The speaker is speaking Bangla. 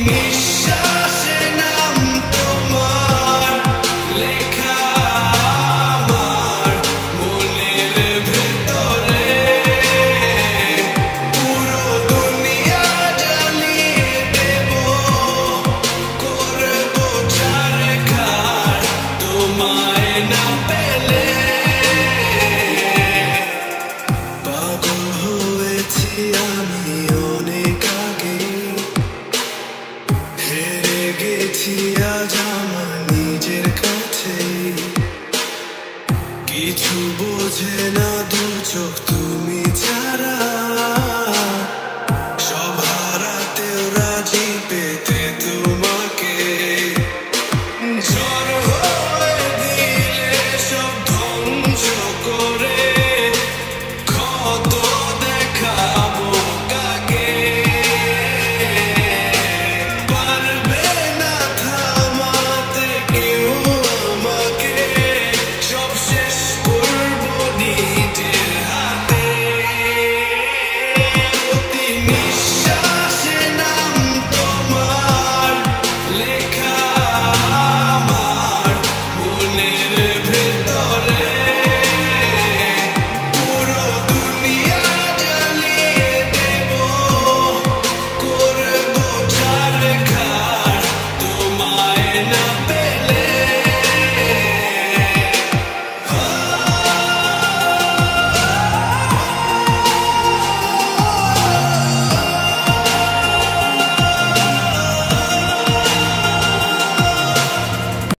নিঃশ্বাসে নাম তোমার লেখা আমার মনের ভেতরে পুরো দুনিয়া জ্বালিয়ে দেব করবো ছারখার তোমায় না পেলে পাগল হয়েছি আমি অনেক আগে হেরে গেছি আজ আমার নিজের কাছে কিছু বোঝে না দু চোখ